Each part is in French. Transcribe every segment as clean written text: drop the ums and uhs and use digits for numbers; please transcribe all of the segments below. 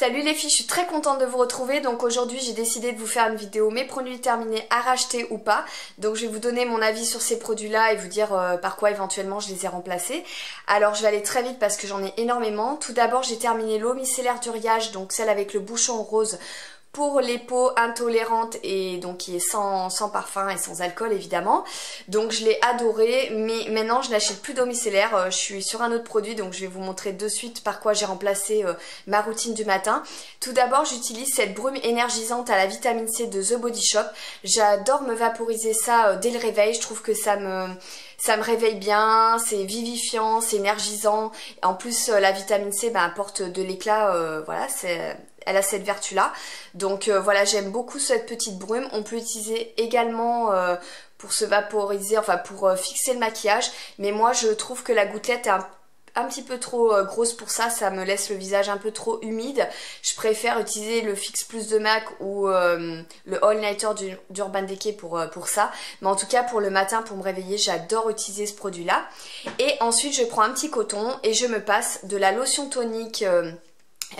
Salut les filles, je suis très contente de vous retrouver. Donc aujourd'hui j'ai décidé de vous faire une vidéo mes produits terminés à racheter ou pas. Donc je vais vous donner mon avis sur ces produits là et vous dire par quoi éventuellement je les ai remplacés. Alors je vais aller très vite parce que j'en ai énormément. Tout d'abord j'ai terminé l'eau micellaire d'Uriage, donc celle avec le bouchon rose, pour les peaux intolérantes et donc qui est sans parfum et sans alcool évidemment. Donc je l'ai adoré, mais maintenant je n'achète plus d'eau micellaire, je suis sur un autre produit, donc je vais vous montrer de suite par quoi j'ai remplacé ma routine du matin. Tout d'abord j'utilise cette brume énergisante à la vitamine C de The Body Shop. J'adore me vaporiser ça dès le réveil, je trouve que ça me réveille bien, c'est vivifiant, c'est énergisant. En plus la vitamine C apporte de l'éclat, voilà, elle a cette vertu là. Donc voilà, j'aime beaucoup cette petite brume. On peut l'utiliser également pour se vaporiser, enfin pour fixer le maquillage. Mais moi je trouve que la gouttelette est un petit peu trop grosse pour ça, ça me laisse le visage un peu trop humide. Je préfère utiliser le Fix Plus de MAC ou le All Nighter d'Urban Decay pour ça. Mais en tout cas pour le matin, pour me réveiller, j'adore utiliser ce produit là. Et ensuite je prends un petit coton et je me passe de la lotion tonique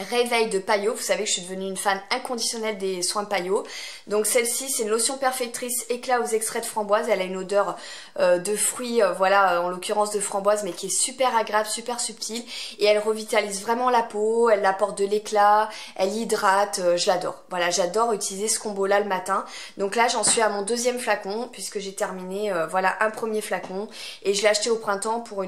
Réveil de Payot. Vous savez que je suis devenue une fan inconditionnelle des soins Payot. Donc celle-ci c'est une lotion perfectrice éclat aux extraits de framboise. Elle a une odeur de fruits, voilà, en l'occurrence de framboise, mais qui est super agréable, super subtile. Et elle revitalise vraiment la peau, elle apporte de l'éclat, elle hydrate, je l'adore. Voilà, j'adore utiliser ce combo là le matin. Donc là j'en suis à mon deuxième flacon puisque j'ai terminé voilà un premier flacon. Et je l'ai acheté au printemps pour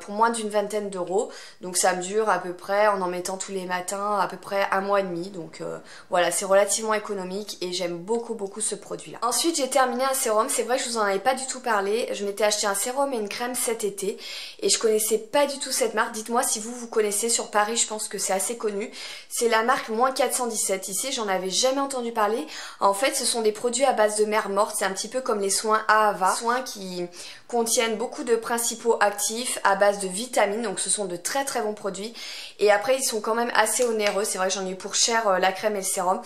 moins d'une vingtaine d'euros. Donc ça me dure à peu près, en mettant tous les matins, à peu près un mois et demi. Donc voilà, c'est relativement économique et j'aime beaucoup ce produit là. Ensuite j'ai terminé un sérum. C'est vrai que je vous en avais pas du tout parlé. Je m'étais acheté un sérum et une crème cet été et je connaissais pas du tout cette marque. Dites-moi si vous connaissez. Sur Paris je pense que c'est assez connu. C'est la marque Moins 417. Ici j'en avais jamais entendu parler. En fait ce sont des produits à base de mer morte. C'est un petit peu comme les soins Ahava, soins qui contiennent beaucoup de principaux actifs à base de vitamines. Donc ce sont de très bons produits. Et après ils sont quand même assez onéreux, c'est vrai que j'en ai eu pour cher la crème et le sérum.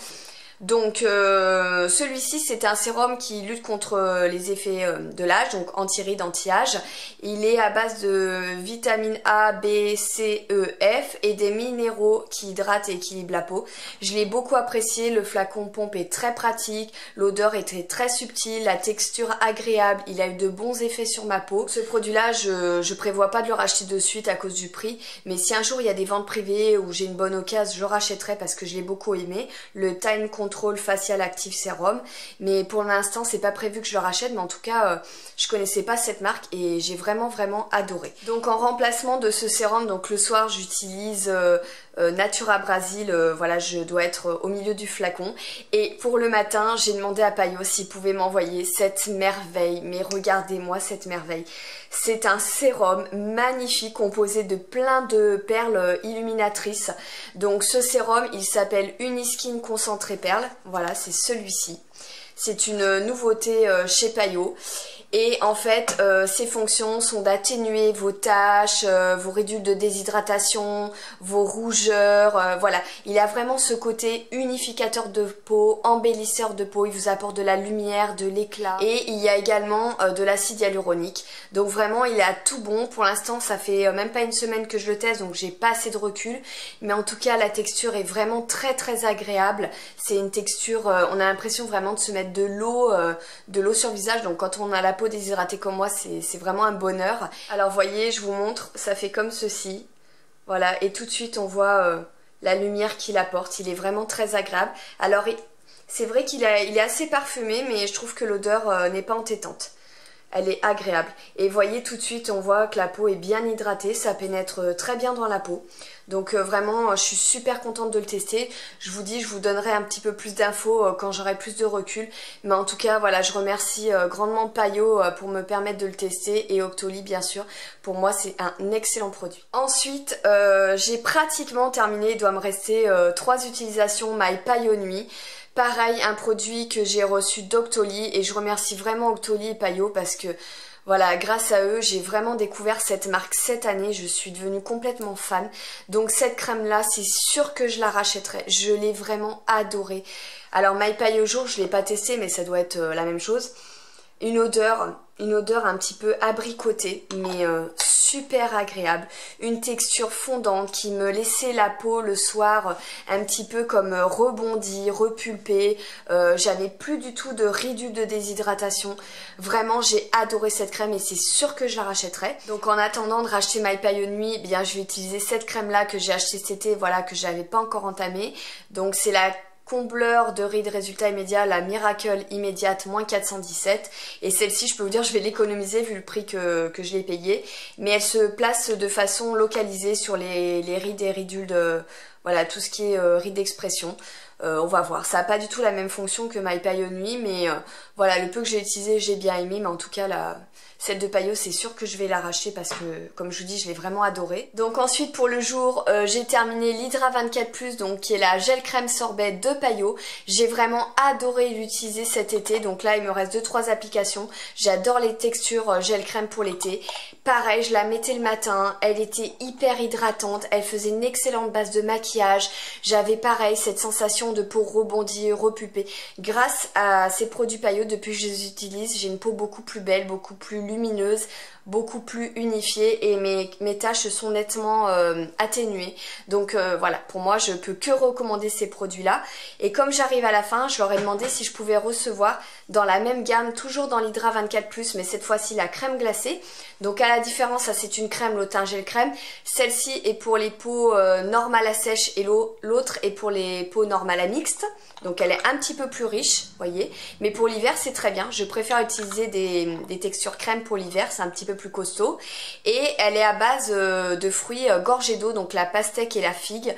Donc celui-ci c'est un sérum qui lutte contre les effets de l'âge, donc anti-rides, anti-âge. Il est à base de vitamines A, B, C, E, F et des minéraux qui hydratent et équilibrent la peau. Je l'ai beaucoup apprécié, le flacon pompe est très pratique, l'odeur était très subtile, la texture agréable, il a eu de bons effets sur ma peau. Ce produit-là, je prévois pas de le racheter de suite à cause du prix, mais si un jour il y a des ventes privées ou j'ai une bonne occasion, je le rachèterai parce que je l'ai beaucoup aimé. Le Time Control Facial Active Sérum, mais pour l'instant c'est pas prévu que je le rachète, mais en tout cas je connaissais pas cette marque et j'ai vraiment adoré. Donc en remplacement de ce sérum, donc le soir j'utilise Natura Brasil, voilà, je dois être au milieu du flacon. Et pour le matin j'ai demandé à Payot s'il pouvait m'envoyer cette merveille, mais regardez-moi cette merveille. C'est un sérum magnifique composé de plein de perles illuminatrices. Donc ce sérum il s'appelle Uniskin Concentré Perles, voilà, c'est celui-ci. C'est une nouveauté chez Payot. Et en fait, ses fonctions sont d'atténuer vos taches, vos ridules de déshydratation, vos rougeurs, voilà. Il a vraiment ce côté unificateur de peau, embellisseur de peau, il vous apporte de la lumière, de l'éclat. Et il y a également de l'acide hyaluronique. Donc vraiment, il est à tout bon. Pour l'instant, ça fait même pas une semaine que je le teste, donc j'ai pas assez de recul. Mais en tout cas, la texture est vraiment très agréable. C'est une texture, on a l'impression vraiment de se mettre de l'eau sur le visage. Donc quand on a la peau déshydratée comme moi, c'est vraiment un bonheur. Alors voyez, je vous montre, ça fait comme ceci. Voilà, et tout de suite on voit la lumière qu'il apporte. Il est vraiment très agréable. Alors c'est vrai qu'il est assez parfumé, mais je trouve que l'odeur n'est pas entêtante. Elle est agréable. Et voyez, tout de suite on voit que la peau est bien hydratée, ça pénètre très bien dans la peau. Donc vraiment je suis super contente de le tester. Je vous dis, je vous donnerai un petit peu plus d'infos quand j'aurai plus de recul. Mais en tout cas voilà, je remercie grandement Payot pour me permettre de le tester. Et Octoly bien sûr, pour moi c'est un excellent produit. Ensuite j'ai pratiquement terminé, il doit me rester 3 utilisations My Payot Nuit. Pareil, un produit que j'ai reçu d'Octoly et je remercie vraiment Octoly et Payot parce que voilà, grâce à eux, j'ai vraiment découvert cette marque cette année, je suis devenue complètement fan. Donc cette crème là, c'est sûr que je la rachèterai, je l'ai vraiment adorée. Alors My Payot Jour, je ne l'ai pas testé mais ça doit être la même chose. Une odeur une odeur un petit peu abricotée, mais super agréable. Une texture fondante qui me laissait la peau le soir un petit peu comme rebondie, repulpée. J'avais plus du tout de ridules de déshydratation. Vraiment, j'ai adoré cette crème et c'est sûr que je la rachèterai. Donc en attendant de racheter My Pailleau de Nuit, eh bien je vais utiliser cette crème là que j'ai achetée cet été, voilà, que j'avais pas encore entamée. Donc c'est la combleur de rides résultat immédiat, la Miracle immédiate moins 417, et celle-ci je peux vous dire je vais l'économiser vu le prix que je l'ai payé, mais elle se place de façon localisée sur les rides et ridules de voilà, tout ce qui est rides d'expression. On va voir, ça n'a pas du tout la même fonction que My Pailleau de Nuit, mais voilà, le peu que j'ai utilisé j'ai bien aimé, mais en tout cas celle de Pailleau c'est sûr que je vais la racheter parce que comme je vous dis je l'ai vraiment adorée. Donc ensuite pour le jour j'ai terminé l'Hydra 24+, donc qui est la gel crème sorbet de Pailleau. J'ai vraiment adoré l'utiliser cet été, donc là il me reste 2-3 applications. J'adore les textures gel crème pour l'été. Pareil, je la mettais le matin, elle était hyper hydratante, elle faisait une excellente base de maquillage. J'avais pareil cette sensation de peau rebondie, repulpée. Grâce à ces produits Pailleau, depuis que je les utilise, j'ai une peau beaucoup plus belle, beaucoup plus lumineuse, beaucoup plus unifiée et mes taches sont nettement atténuées. Donc voilà, pour moi je peux que recommander ces produits là. Et comme j'arrive à la fin, je leur ai demandé si je pouvais recevoir dans la même gamme, toujours dans l'Hydra 24+, mais cette fois-ci la crème glacée. Donc à la différence, ça c'est une crème, l'autre un gel crème. Celle-ci est pour les peaux normales à sèche et l'autre est pour les peaux normales à mixte. Donc elle est un petit peu plus riche, voyez. Mais pour l'hiver c'est très bien. Je préfère utiliser des textures crème pour l'hiver, c'est un petit peu plus costaud. Et elle est à base de fruits gorgés d'eau, donc la pastèque et la figue.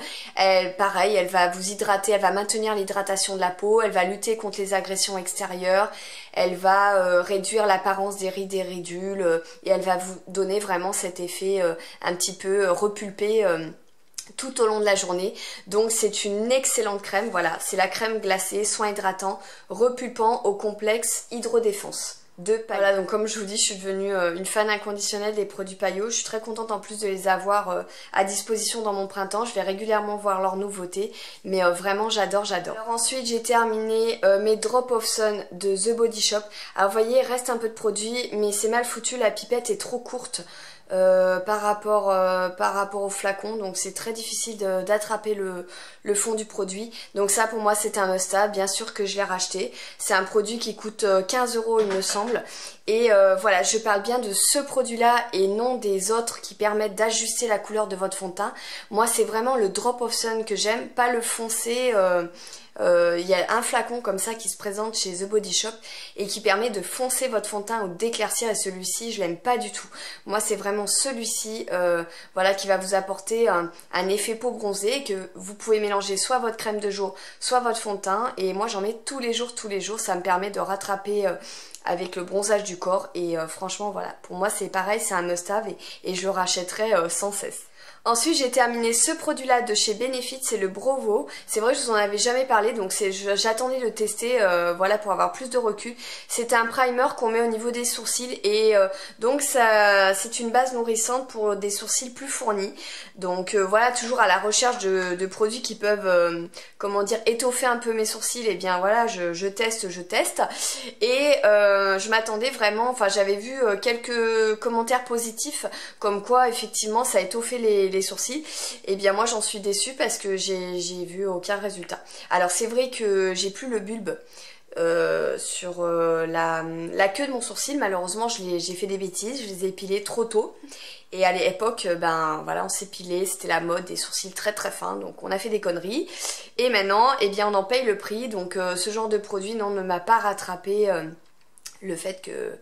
Pareil, elle va vous hydrater, elle va maintenir l'hydratation de la peau, elle va lutter contre les agressions extérieures, elle va réduire l'apparence des rides et ridules et elle va vous donner vraiment cet effet un petit peu repulpé tout au long de la journée. Donc c'est une excellente crème, voilà, c'est la crème glacée, soin hydratant, repulpant au complexe hydrodéfense de Pailleau. Voilà, donc comme je vous dis, je suis devenue une fan inconditionnelle des produits Pailleau. Je suis très contente en plus de les avoir à disposition dans mon printemps. Je vais régulièrement voir leurs nouveautés, mais vraiment j'adore, j'adore. Alors ensuite j'ai terminé mes Drop of Sun de The Body Shop. Alors vous voyez, il reste un peu de produit, mais c'est mal foutu, la pipette est trop courte. Par rapport au flacon, donc c'est très difficile d'attraper le fond du produit. Donc ça pour moi c'est un must-have, bien sûr que je l'ai racheté. C'est un produit qui coûte 15 € il me semble. Et voilà, je parle bien de ce produit là et non des autres qui permettent d'ajuster la couleur de votre fond de teint. Moi c'est vraiment le Drop of Sun que j'aime, pas le foncé. Il y a un flacon comme ça qui se présente chez The Body Shop et qui permet de foncer votre fond de teint ou d'éclaircir, et celui-ci je l'aime pas du tout. Moi c'est vraiment celui-ci voilà, qui va vous apporter un effet peau bronzée, que vous pouvez mélanger soit votre crème de jour soit votre fond de teint, et moi j'en mets tous les jours, ça me permet de rattraper avec le bronzage du corps, et franchement voilà, pour moi c'est pareil, c'est un must-have et je le rachèterai sans cesse. Ensuite j'ai terminé ce produit là de chez Benefit, c'est le Brovo. C'est vrai que je vous en avais jamais parlé, donc j'attendais de le tester voilà, pour avoir plus de recul. C'est un primer qu'on met au niveau des sourcils et donc c'est une base nourrissante pour des sourcils plus fournis. Donc voilà, toujours à la recherche de produits qui peuvent comment dire, étoffer un peu mes sourcils. Et bien voilà, je teste et je m'attendais vraiment, enfin j'avais vu quelques commentaires positifs comme quoi effectivement ça étoffait les sourcils. Et bien moi j'en suis déçue parce que j'ai vu aucun résultat. Alors c'est vrai que j'ai plus le bulbe sur la queue de mon sourcil, malheureusement j'ai fait des bêtises, je les ai épilés trop tôt. Et à l'époque, ben voilà, on s'épilait, c'était la mode des sourcils très très fins, donc on a fait des conneries. Et maintenant, eh bien on en paye le prix, donc ce genre de produit non, ne m'a pas rattrapé le fait que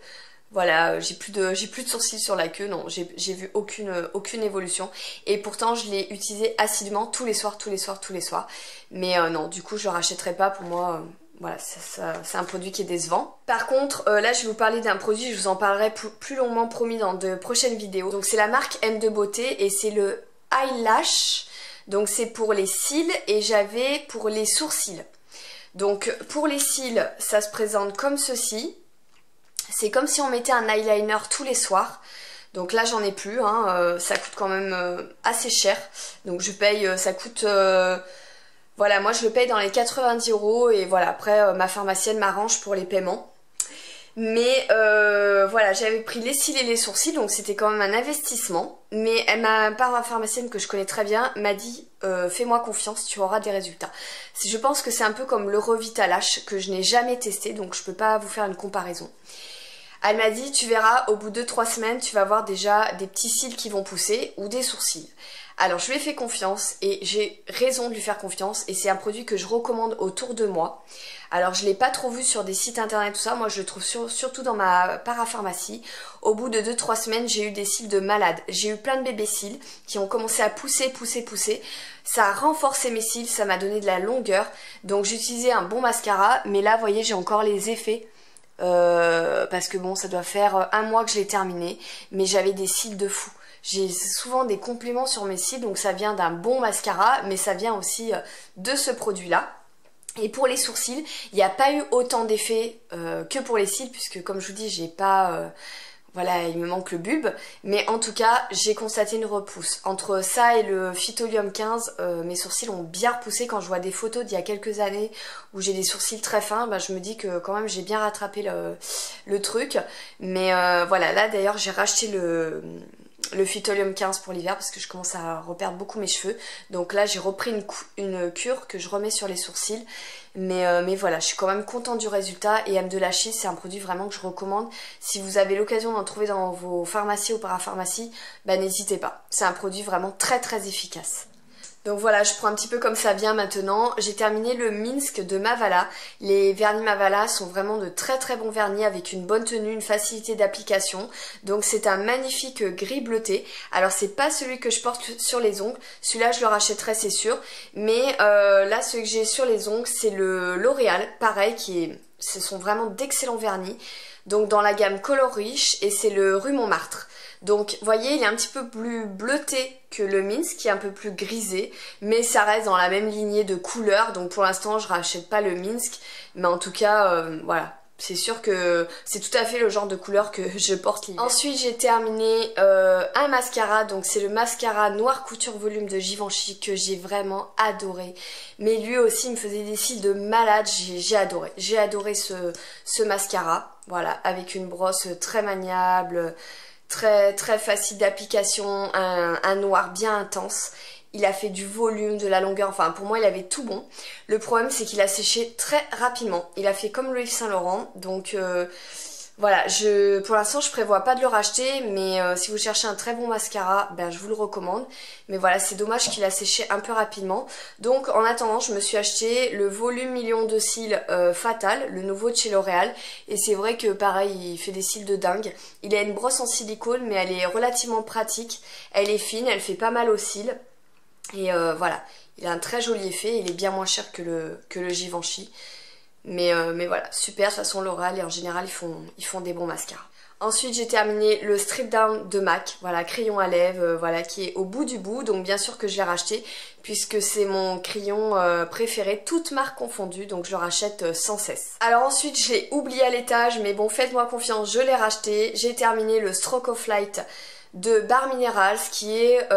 voilà, j'ai plus de sourcils sur la queue, non, j'ai vu aucune évolution. Et pourtant je l'ai utilisé assidûment tous les soirs. Mais non, du coup je le rachèterai pas, pour moi. Voilà, c'est un produit qui est décevant. Par contre, là je vais vous parler d'un produit, je vous en parlerai plus longuement promis dans de prochaines vidéos. Donc c'est la marque M2 Beauté et c'est le Eyelash. Donc c'est pour les cils et j'avais pour les sourcils. Donc pour les cils, ça se présente comme ceci. C'est comme si on mettait un eyeliner tous les soirs. Donc là j'en ai plus, hein. Ça coûte quand même assez cher. Donc je paye, ça coûte... voilà, moi je le paye dans les 90 € et voilà, après ma pharmacienne m'arrange pour les paiements. Mais voilà, j'avais pris les cils et les sourcils, donc c'était quand même un investissement. Mais ma parapharmacienne que je connais très bien m'a dit fais-moi confiance, tu auras des résultats. Je pense que c'est un peu comme le Revitalash que je n'ai jamais testé, donc je peux pas vous faire une comparaison. Elle m'a dit tu verras, au bout de 3 semaines, tu vas voir déjà des petits cils qui vont pousser ou des sourcils. Alors je lui ai fait confiance et j'ai raison de lui faire confiance et c'est un produit que je recommande autour de moi. Alors je ne l'ai pas trop vu sur des sites internet tout ça, moi je le trouve surtout dans ma parapharmacie. Au bout de 2-3 semaines j'ai eu des cils de malade. J'ai eu plein de bébés cils qui ont commencé à pousser. Ça a renforcé mes cils, ça m'a donné de la longueur. Donc j'utilisais un bon mascara mais là vous voyez j'ai encore les effets. Parce que bon ça doit faire 1 mois que je l'ai terminé mais j'avais des cils de fou. J'ai souvent des compliments sur mes cils donc ça vient d'un bon mascara mais ça vient aussi de ce produit là. Et pour les sourcils il n'y a pas eu autant d'effets que pour les cils puisque comme je vous dis j'ai pas... voilà, il me manque le bulbe, mais en tout cas, j'ai constaté une repousse. Entre ça et le Phytolium 15, mes sourcils ont bien repoussé. Quand je vois des photos d'il y a quelques années où j'ai des sourcils très fins, bah, je me dis que quand même j'ai bien rattrapé le truc. Mais voilà, là d'ailleurs j'ai racheté le Phytolium 15 pour l'hiver parce que je commence à reperdre beaucoup mes cheveux. Donc là j'ai repris une cure que je remets sur les sourcils. Mais voilà, je suis quand même contente du résultat et M de la Chie, c'est un produit vraiment que je recommande. Si vous avez l'occasion d'en trouver dans vos pharmacies ou parapharmacies, bah n'hésitez pas. C'est un produit vraiment très très efficace. Donc voilà, je prends un petit peu comme ça vient maintenant. J'ai terminé le Minsk de Mavala. Les vernis Mavala sont vraiment de très très bons vernis avec une bonne tenue, une facilité d'application. Donc c'est un magnifique gris bleuté. Alors c'est pas celui que je porte sur les ongles. Celui-là je le rachèterai c'est sûr. Mais là celui que j'ai sur les ongles c'est le L'Oréal. Pareil, ce sont vraiment d'excellents vernis. Donc dans la gamme Color Riche et c'est le Rue Montmartre. Donc vous voyez il est un petit peu plus bleuté que le Minsk qui est un peu plus grisé mais ça reste dans la même lignée de couleurs donc pour l'instant je rachète pas le Minsk mais en tout cas voilà. C'est sûr que c'est tout à fait le genre de couleur que je porte l'hiver. Ensuite j'ai terminé un mascara, donc c'est le mascara Noir Couture Volume de Givenchy que j'ai vraiment adoré. Mais lui aussi il me faisait des cils de malade, j'ai adoré. J'ai adoré ce mascara, voilà, avec une brosse très maniable, très très facile d'application, un noir bien intense. Il a fait du volume, de la longueur, enfin pour moi il avait tout bon. Le problème c'est qu'il a séché très rapidement. Il a fait comme le Yves Saint Laurent, donc voilà, pour l'instant je prévois pas de le racheter, mais si vous cherchez un très bon mascara, ben je vous le recommande. Mais voilà, c'est dommage qu'il a séché un peu rapidement. Donc en attendant, je me suis acheté le volume million de cils Fatal, le nouveau de chez L'Oréal. Et c'est vrai que pareil, il fait des cils de dingue. Il a une brosse en silicone, mais elle est relativement pratique. Elle est fine, elle fait pas mal aux cils. Et voilà, il a un très joli effet, il est bien moins cher que le Givenchy. Mais voilà, super, de toute façon L'Oréal et en général ils font des bons mascaras. Ensuite j'ai terminé le Strip Down de MAC, voilà, crayon à lèvres, voilà, qui est au bout du bout. Donc bien sûr que je l'ai racheté puisque c'est mon crayon préféré, toutes marques confondues, donc je le rachète sans cesse. Alors ensuite je l'ai oublié à l'étage, mais bon faites-moi confiance, je l'ai racheté. J'ai terminé le Stroke of Light de Bar Minerals qui est...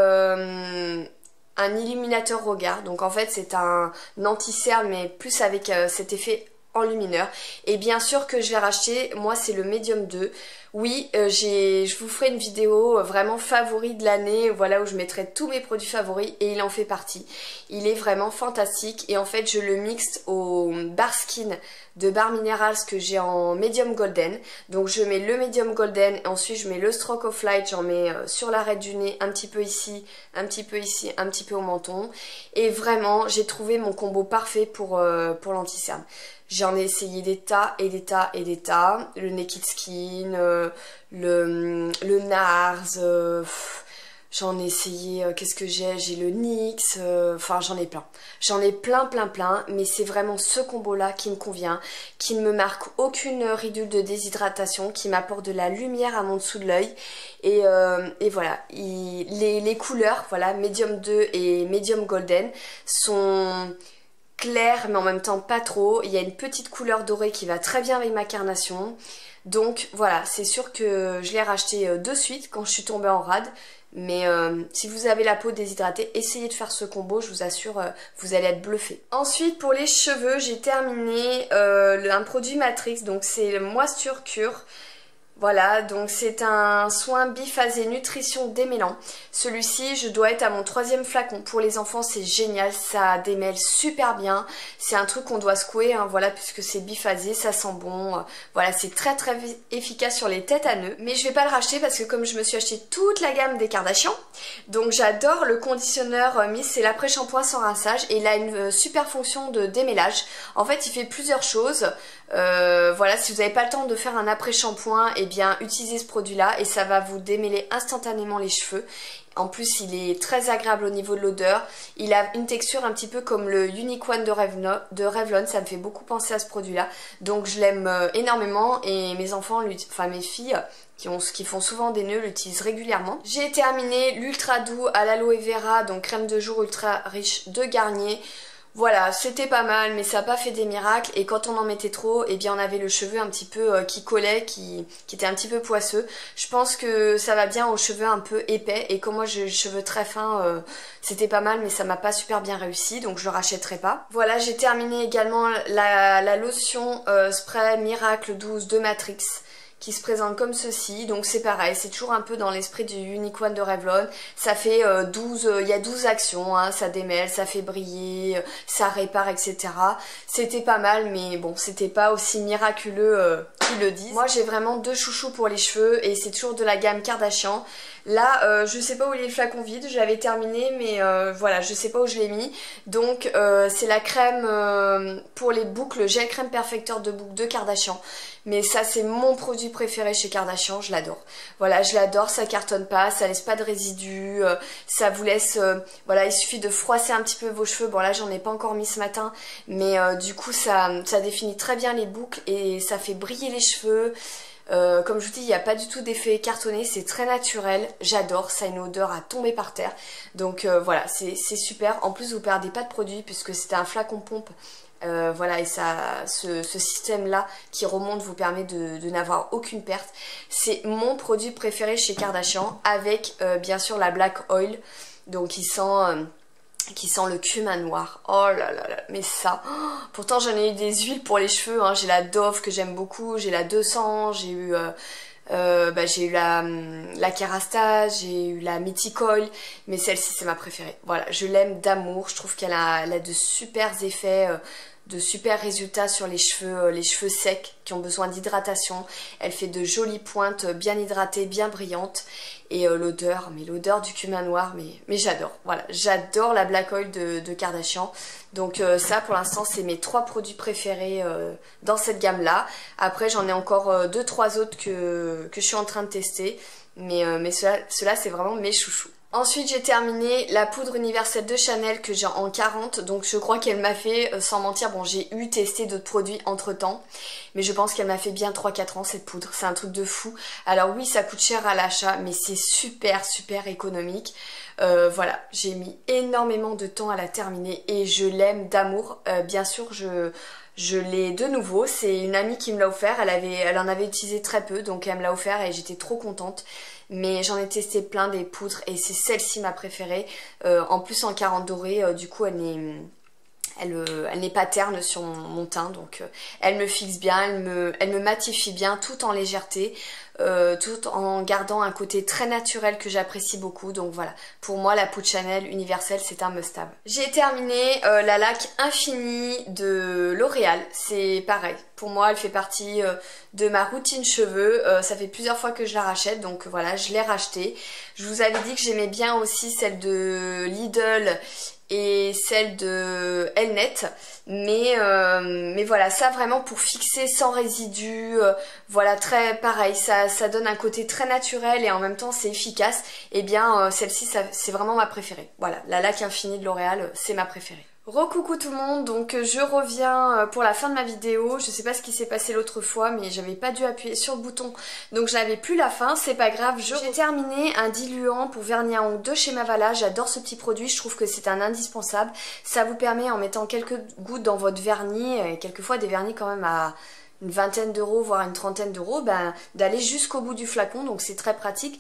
un illuminateur regard, donc en fait c'est un anti-cerne mais plus avec cet effet enlumineur. Et bien sûr que je l'ai racheté, moi c'est le Medium 2. Oui, je vous ferai une vidéo vraiment favori de l'année, voilà, où je mettrai tous mes produits favoris et il en fait partie. Il est vraiment fantastique et en fait je le mixe au Bar Skin de Bar Minerals que j'ai en Medium Golden. Donc je mets le Medium Golden et ensuite je mets le Stroke of Light, j'en mets sur l'arête du nez, un petit peu ici, un petit peu ici, un petit peu au menton. Et vraiment j'ai trouvé mon combo parfait pour l'anti-cerne. J'en ai essayé des tas et des tas et des tas. Le Naked Skin, le NARS, j'en ai essayé, qu'est-ce que j'ai le NYX, enfin j'en ai plein. J'en ai plein, mais c'est vraiment ce combo-là qui me convient, qui ne me marque aucune ridule de déshydratation, qui m'apporte de la lumière à mon dessous de l'œil. Et voilà, les couleurs, voilà, Medium 2 et Medium Golden sont... clair mais en même temps pas trop. Il y a une petite couleur dorée qui va très bien avec ma carnation. Donc voilà, c'est sûr que je l'ai racheté de suite quand je suis tombée en rade. Mais si vous avez la peau déshydratée, essayez de faire ce combo, je vous assure, vous allez être bluffé. Ensuite pour les cheveux, j'ai terminé un produit Matrix, donc c'est le Moisture Cure. Voilà, donc c'est un soin biphasé nutrition démêlant. Celui-ci, je dois être à mon 3e flacon. Pour les enfants, c'est génial, ça démêle super bien. C'est un truc qu'on doit secouer, hein, voilà, puisque c'est biphasé, ça sent bon. Voilà, c'est très très efficace sur les têtes à nœuds. Mais je vais pas le racheter parce que comme je me suis acheté toute la gamme des Kardashian, donc j'adore le conditionneur Miss, c'est l'après-shampoing sans rinçage et il a une super fonction de démêlage. En fait, il fait plusieurs choses. Voilà, si vous n'avez pas le temps de faire un après-shampoing, eh bien utilisez ce produit là et ça va vous démêler instantanément les cheveux. En plus il est très agréable au niveau de l'odeur, il a une texture un petit peu comme le Unique One de Revlon, ça me fait beaucoup penser à ce produit là, donc je l'aime énormément et mes enfants, enfin mes filles qui font souvent des nœuds l'utilisent régulièrement. J'ai terminé l'Ultra Doux à l'aloe vera, donc crème de jour ultra riche de Garnier. Voilà, c'était pas mal, mais ça n'a pas fait des miracles. Et quand on en mettait trop, eh bien on avait le cheveu un petit peu qui collait, qui était un petit peu poisseux. Je pense que ça va bien aux cheveux un peu épais. Et comme moi j'ai les cheveux très fins, c'était pas mal, mais ça m'a pas super bien réussi, donc je le rachèterai pas. Voilà, j'ai terminé également la lotion spray Miracle 12 de Matrix, qui se présente comme ceci, donc c'est pareil, c'est toujours un peu dans l'esprit du Unique One de Revlon. Ça fait il y a 12 actions, hein, ça démêle, ça fait briller, ça répare, etc. C'était pas mal, mais bon, c'était pas aussi miraculeux qu'ils le disent. Moi j'ai vraiment 2 chouchous pour les cheveux et c'est toujours de la gamme Kardashian. Là, je sais pas où il est le flacon vide, je l'avais terminé, mais voilà, je sais pas où je l'ai mis. Donc c'est la crème pour les boucles, gel crème perfecteur de boucles de Kardashian. Mais ça c'est mon produit préféré chez Kardashian, je l'adore. Voilà, je l'adore, ça cartonne pas, ça laisse pas de résidus, ça vous laisse... voilà, il suffit de froisser un petit peu vos cheveux. Bon là j'en ai pas encore mis ce matin, mais du coup ça définit très bien les boucles et ça fait briller les cheveux. Comme je vous dis, il n'y a pas du tout d'effet cartonné, c'est très naturel, j'adore, ça a une odeur à tomber par terre. Donc voilà, c'est super. En plus vous perdez pas de produit puisque c'était un flacon pompe. Voilà, et ça, ce système là qui remonte vous permet de n'avoir aucune perte. C'est mon produit préféré chez Kardashian avec bien sûr la Black Oil, donc qui sent le cumin noir. Oh là là là, mais ça, pourtant j'en ai eu des huiles pour les cheveux, hein. J'ai la Dove que j'aime beaucoup, j'ai la 200, j'ai eu la Kerastase, j'ai eu la Mythic Oil, mais celle-ci c'est ma préférée. Voilà, je l'aime d'amour, je trouve qu'elle a de super effets, de super résultats sur les cheveux secs qui ont besoin d'hydratation. Elle fait de jolies pointes bien hydratées, bien brillantes. Et l'odeur, mais l'odeur du cumin noir, mais j'adore. Voilà, j'adore la Black Oil de Kardashian. Donc ça pour l'instant c'est mes 3 produits préférés dans cette gamme là. Après j'en ai encore 2-3 autres que je suis en train de tester. Mais ceux-là c'est vraiment mes chouchous. Ensuite j'ai terminé la poudre universelle de Chanel que j'ai en 40, donc je crois qu'elle m'a fait, sans mentir, bon j'ai eu testé d'autres produits entre temps, mais je pense qu'elle m'a fait bien 3-4 ans cette poudre, c'est un truc de fou. Alors oui ça coûte cher à l'achat, mais c'est super économique. Voilà, j'ai mis énormément de temps à la terminer et je l'aime d'amour. Bien sûr je l'ai de nouveau, c'est une amie qui me l'a offert, elle en avait utilisé très peu, donc elle me l'a offert et j'étais trop contente. Mais j'en ai testé plein des poudres et c'est celle-ci ma préférée. En plus en 40 doré, du coup elle n'est pas terne sur mon teint, donc elle me fixe bien, elle me matifie bien tout en légèreté, tout en gardant un côté très naturel que j'apprécie beaucoup. Donc voilà, pour moi la poudre Chanel universelle c'est un must-have. J'ai terminé la laque Infinie de L'Oréal, c'est pareil. Pour moi elle fait partie de ma routine cheveux, ça fait plusieurs fois que je la rachète, donc voilà je l'ai rachetée. Je vous avais dit que j'aimais bien aussi celle de Lidl et celle de Elnet, mais voilà, ça vraiment pour fixer sans résidus, voilà, très pareil, ça donne un côté très naturel et en même temps c'est efficace. Et bien celle-ci c'est vraiment ma préférée. Voilà, la laque Infinie de L'Oréal c'est ma préférée. Recoucou tout le monde, donc je reviens pour la fin de ma vidéo. Je sais pas ce qui s'est passé l'autre fois, mais j'avais pas dû appuyer sur le bouton, donc je n'avais plus la fin, c'est pas grave. J'ai terminé un diluant pour vernis à ongles de chez Mavala. J'adore ce petit produit, je trouve que c'est un indispensable. Ça vous permet en mettant quelques gouttes dans votre vernis, et quelquefois des vernis quand même à une vingtaine d'euros, voire une trentaine d'euros, d'aller jusqu'au bout du flacon, donc c'est très pratique.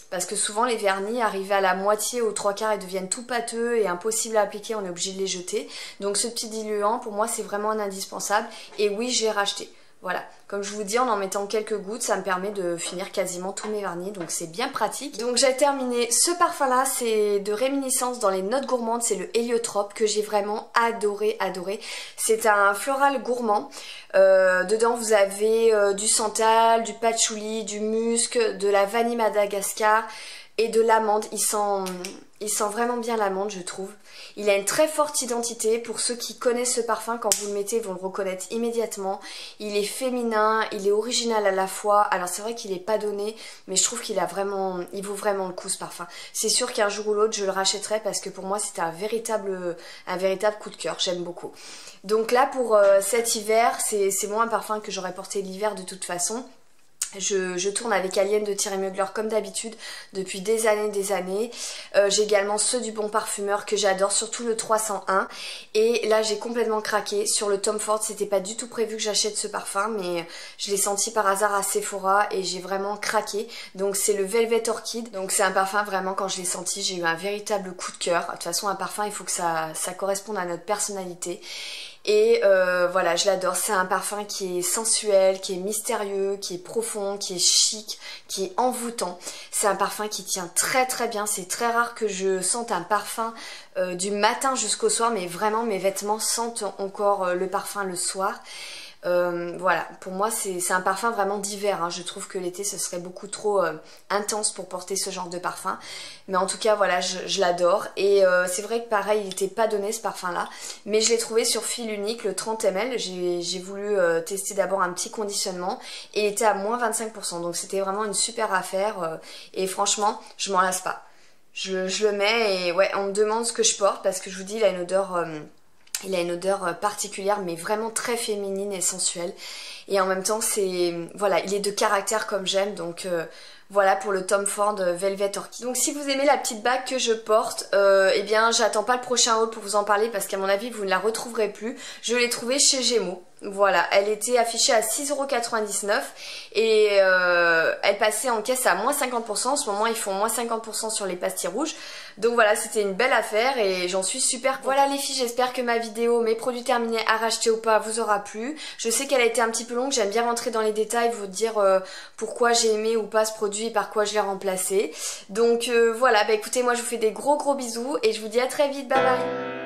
parce que souvent les vernis arrivés à la moitié aux 3/4 ils deviennent tout pâteux et impossible à appliquer, on est obligé de les jeter. Donc ce petit diluant pour moi c'est vraiment un indispensable et oui j'ai racheté. Voilà, comme je vous dis, en mettant quelques gouttes, ça me permet de finir quasiment tous mes vernis, donc c'est bien pratique. Donc j'ai terminé ce parfum là, c'est de Réminiscence dans les notes gourmandes, c'est le Héliotrope que j'ai vraiment adoré. C'est un floral gourmand, dedans vous avez du santal, du patchouli, du musc, de la vanille Madagascar et de l'amande. Il sent vraiment bien l'amande je trouve. Il a une très forte identité, pour ceux qui connaissent ce parfum, quand vous le mettez, ils vont le reconnaître immédiatement. Il est féminin, il est original à la fois. Alors c'est vrai qu'il n'est pas donné, mais je trouve qu'il vaut vraiment le coup ce parfum. C'est sûr qu'un jour ou l'autre je le rachèterai parce que pour moi c'était un véritable coup de cœur, j'aime beaucoup. Donc là pour cet hiver, c'est moi un parfum que j'aurais porté l'hiver de toute façon. Je tourne avec Alien de Thierry Mugler comme d'habitude depuis des années. J'ai également ceux du Bon Parfumeur que j'adore, surtout le 301. Et là j'ai complètement craqué sur le Tom Ford. C'était pas du tout prévu que j'achète ce parfum, mais je l'ai senti par hasard à Sephora et j'ai vraiment craqué. Donc c'est le Velvet Orchid. Donc c'est un parfum vraiment, quand je l'ai senti, j'ai eu un véritable coup de cœur. De toute façon un parfum il faut que ça corresponde à notre personnalité. Et voilà, je l'adore, c'est un parfum qui est sensuel, qui est mystérieux, qui est profond, qui est chic, qui est envoûtant. C'est un parfum qui tient très bien, c'est très rare que je sente un parfum du matin jusqu'au soir, mais vraiment mes vêtements sentent encore le parfum le soir. Voilà, pour moi c'est un parfum vraiment d'hiver, hein. Je trouve que l'été ce serait beaucoup trop intense pour porter ce genre de parfum, mais en tout cas voilà, je l'adore. Et c'est vrai que pareil, il n'était pas donné ce parfum là, mais je l'ai trouvé sur fil unique, le 30 ml. J'ai voulu tester d'abord un petit conditionnement et il était à moins 25%, donc c'était vraiment une super affaire, et franchement je m'en lasse pas. Je le mets et ouais, on me demande ce que je porte parce que je vous dis, il a une odeur particulière, mais vraiment très féminine et sensuelle. Et en même temps, voilà, il est de caractère comme j'aime, donc voilà pour le Tom Ford Velvet Orchid. Donc si vous aimez la petite bague que je porte, eh bien j'attends pas le prochain haul pour vous en parler parce qu'à mon avis vous ne la retrouverez plus. Je l'ai trouvée chez Gémeaux. Voilà, elle était affichée à 6,99 € et elle passait en caisse à moins 50%. En ce moment, ils font moins 50% sur les pastilles rouges. Donc voilà, c'était une belle affaire et j'en suis super contente. Voilà les filles, j'espère que ma vidéo, mes produits terminés à racheter ou pas, vous aura plu. Je sais qu'elle a été un petit peu longue, j'aime bien rentrer dans les détails, vous dire pourquoi j'ai aimé ou pas ce produit et par quoi je l'ai remplacé. Donc voilà, bah écoutez, moi je vous fais des gros bisous et je vous dis à très vite, bye bye.